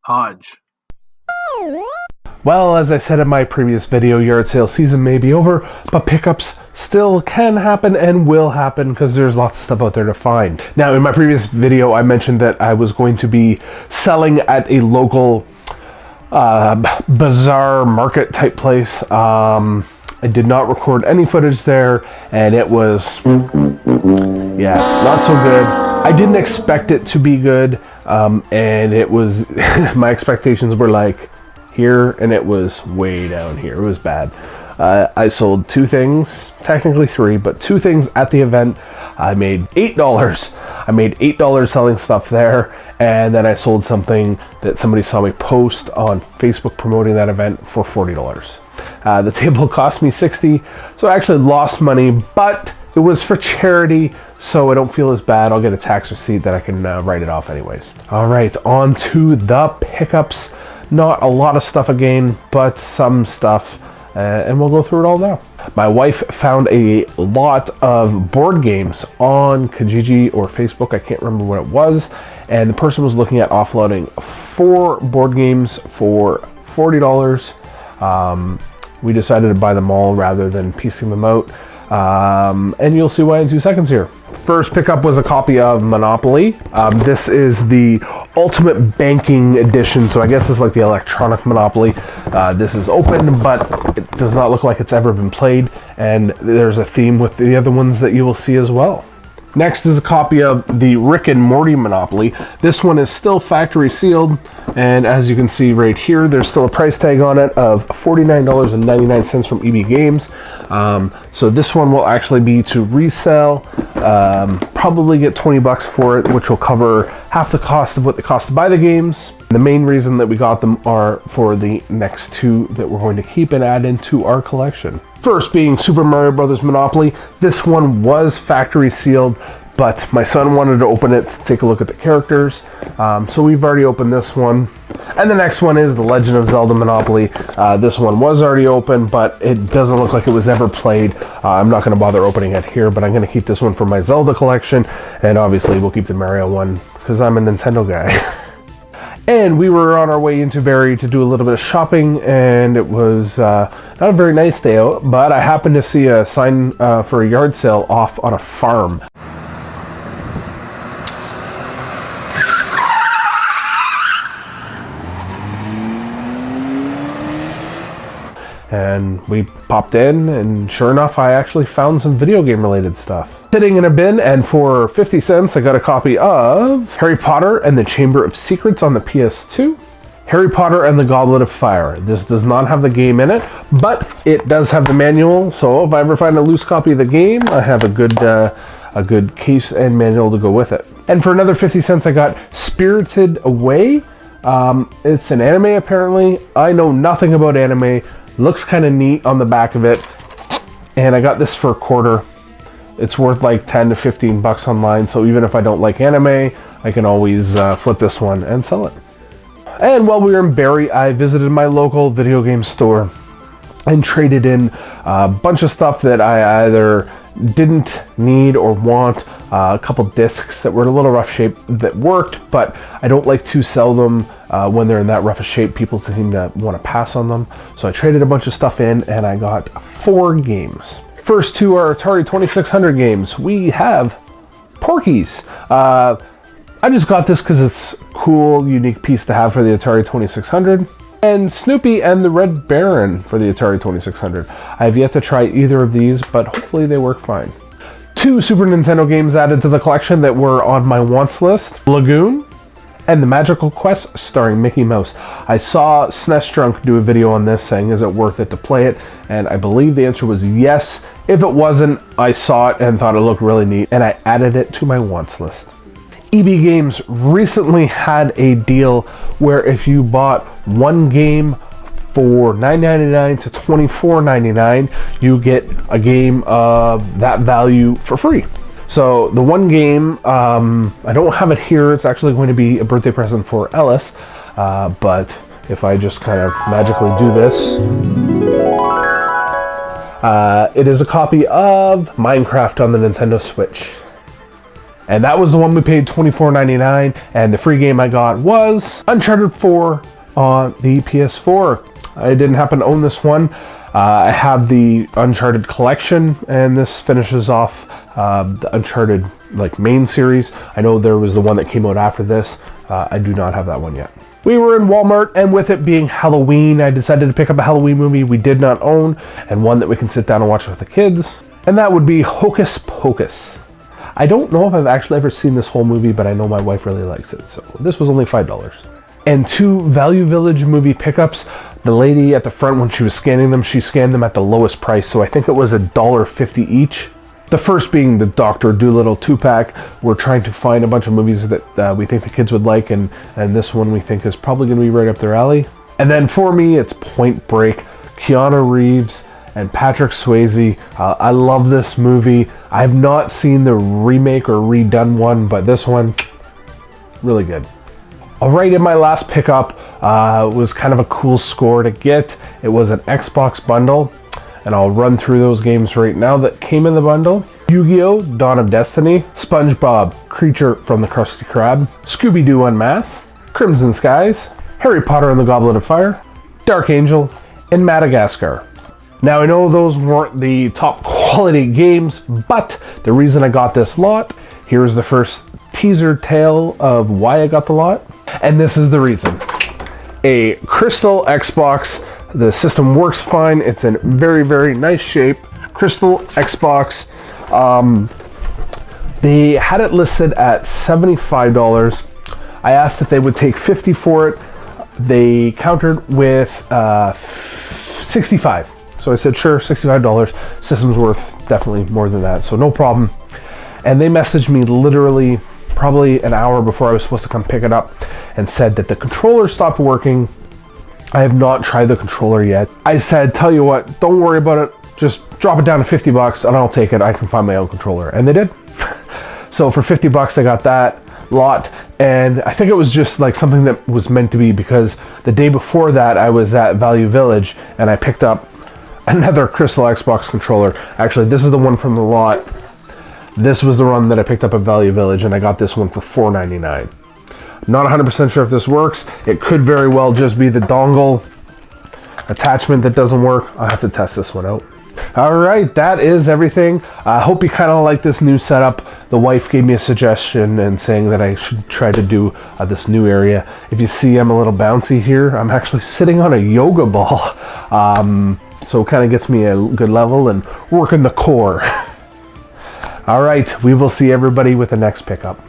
Hodge. Well, as I said in my previous video, yard sale season may be over, but pickups still can happen and will happen because there's lots of stuff out there to find. Now, in my previous video, I mentioned that I was going to be selling at a local bazaar market type place. I did not record any footage there, and it was, yeah, not so good. I didn't expect it to be good, and it was, my expectations were like here, and it was way down here. It was bad. I sold two things, technically three, but two things at the event. I made $8. I made $8 selling stuff there, and then I sold something that somebody saw me post on Facebook promoting that event for $40. The table cost me $60, so I actually lost money, but it was for charity, so I don't feel as bad. I'll get a tax receipt that I can write it off anyways. All right, on to the pickups. Not a lot of stuff again, but some stuff, and we'll go through it all now. My wife found a lot of board games on Kijiji or Facebook, I can't remember what it was, and the person was looking at offloading 4 board games for $40. We decided to buy them all rather than piecing them out, and you'll see why in 2 seconds here. First pickup was a copy of Monopoly. This is the Ultimate Banking Edition, so I guess it's like the electronic Monopoly. This is open, but it does not look like it's ever been played, and there's a theme with the other ones that you will see as well. Next is a copy of the Rick and Morty Monopoly. This one is still factory sealed, and as you can see right here, there's still a price tag on it of $49.99 from EB Games. So this one will actually be to resell. Probably get $20 for it, which will cover half the cost of what they cost to buy the games. The main reason that we got them are for the next 2 that we're going to keep and add into our collection. First being Super Mario Bros. Monopoly. This one was factory sealed, but my son wanted to open it to take a look at the characters. So we've already opened this one. And the next one is The Legend of Zelda Monopoly. This one was already open, but it doesn't look like it was ever played. I'm not going to bother opening it here, but I'm going to keep this one for my Zelda collection. And obviously we'll keep the Mario one because I'm a Nintendo guy. And we were on our way into Barrie to do a little bit of shopping, and it was not a very nice day out, but I happened to see a sign for a yard sale off on a farm. And we popped in, and sure enough, I actually found some video game related stuff sitting in a bin, and for 50 cents I got a copy of Harry Potter and the Chamber of Secrets on the PS2, Harry Potter and the Goblet of Fire. This does not have the game in it, but it does have the manual, so if I ever find a loose copy of the game, I have a good case and manual to go with it. And for another 50 cents I got Spirited Away. It's an anime apparently. I know nothing about anime. Looks kind of neat on the back of it, and I got this for $0.25. It's worth like 10 to 15 bucks online, so even if I don't like anime, I can always flip this one and sell it. And while we were in Barrie, I visited my local video game store and traded in a bunch of stuff that I either didn't need or want. A couple discs that were in a little rough shape that worked, but I don't like to sell them when they're in that rough a shape. People seem to want to pass on them. So I traded a bunch of stuff in, and I got 4 games. First 2 are Atari 2600 games. We have Porky's. I just got this because it's a cool, unique piece to have for the Atari 2600. And Snoopy and the Red Baron for the Atari 2600. I have yet to try either of these, but hopefully they work fine. 2 Super Nintendo games added to the collection that were on my wants list: Lagoon and The Magical Quest starring Mickey Mouse. I saw SNES Drunk do a video on this saying, is it worth it to play it? And I believe the answer was yes. If it wasn't, I saw it and thought it looked really neat, and I added it to my wants list. EB Games recently had a deal where if you bought 1 game for $9.99 to $24.99, you get a game of that value for free. So the 1 game, I don't have it here. It's actually going to be a birthday present for Ellis, but if I just kind of magically do this, it is a copy of Minecraft on the Nintendo Switch. And that was the one we paid $24.99, and the free game I got was Uncharted 4 on the PS4. I didn't happen to own this one. I have the Uncharted collection, and this finishes off the Uncharted main series. I know there was the one that came out after this. I do not have that one yet. We were in Walmart, and with it being Halloween, I decided to pick up a Halloween movie we did not own, and one that we can sit down and watch with the kids, and that would be Hocus Pocus. I don't know if I've actually ever seen this whole movie, but I know my wife really likes it, so this was only $5. And 2 Value Village movie pickups. The lady at the front, when she was scanning them, she scanned them at the lowest price, so I think it was $1.50 each. The first being the Dr. Dolittle 2-pack. We're trying to find a bunch of movies that we think the kids would like, and this one we think is probably going to be right up their alley. And then for me, it's Point Break, Keanu Reeves and Patrick Swayze. I love this movie. I have not seen the remake or redone one, but this one, really good. Alright, in my last pickup was kind of a cool score to get. It was an Xbox bundle, and I'll run through those games right now that came in the bundle. Yu-Gi-Oh! Dawn of Destiny, SpongeBob, Creature from the Krusty Krab, Scooby-Doo Unmasked, Crimson Skies, Harry Potter and the Goblet of Fire, Dark Angel, and Madagascar. Now I know those weren't the top quality games, but the reason I got this lot, here's the first teaser tale of why I got the lot. And this is the reason. A crystal Xbox. The system works fine. It's in very, very nice shape. Crystal Xbox. They had it listed at $75. I asked if they would take $50 for it. They countered with $65. So I said, sure, $65. System's worth definitely more than that, so no problem. And they messaged me literally probably an hour before I was supposed to come pick it up and said that the controller stopped working. I have not tried the controller yet. I said, tell you what, don't worry about it. Just drop it down to $50 and I'll take it. I can find my own controller. And they did. So for $50, I got that lot. And I think it was just something that was meant to be, because the day before that I was at Value Village and I picked up another Crystal Xbox controller. Actually, this is the one from the lot. This was the one that I picked up at Value Village, and I got this one for $4.99. Not 100% sure if this works. It could very well just be the dongle attachment that doesn't work. I'll have to test this one out. Alright, that is everything. I hope you kind of like this new setup. The wife gave me a suggestion and saying that I should try to do this new area. If you see, I'm a little bouncy here. I'm actually sitting on a yoga ball. So it kind of gets me a good level and working the core. Alright, we will see everybody with the next pickup.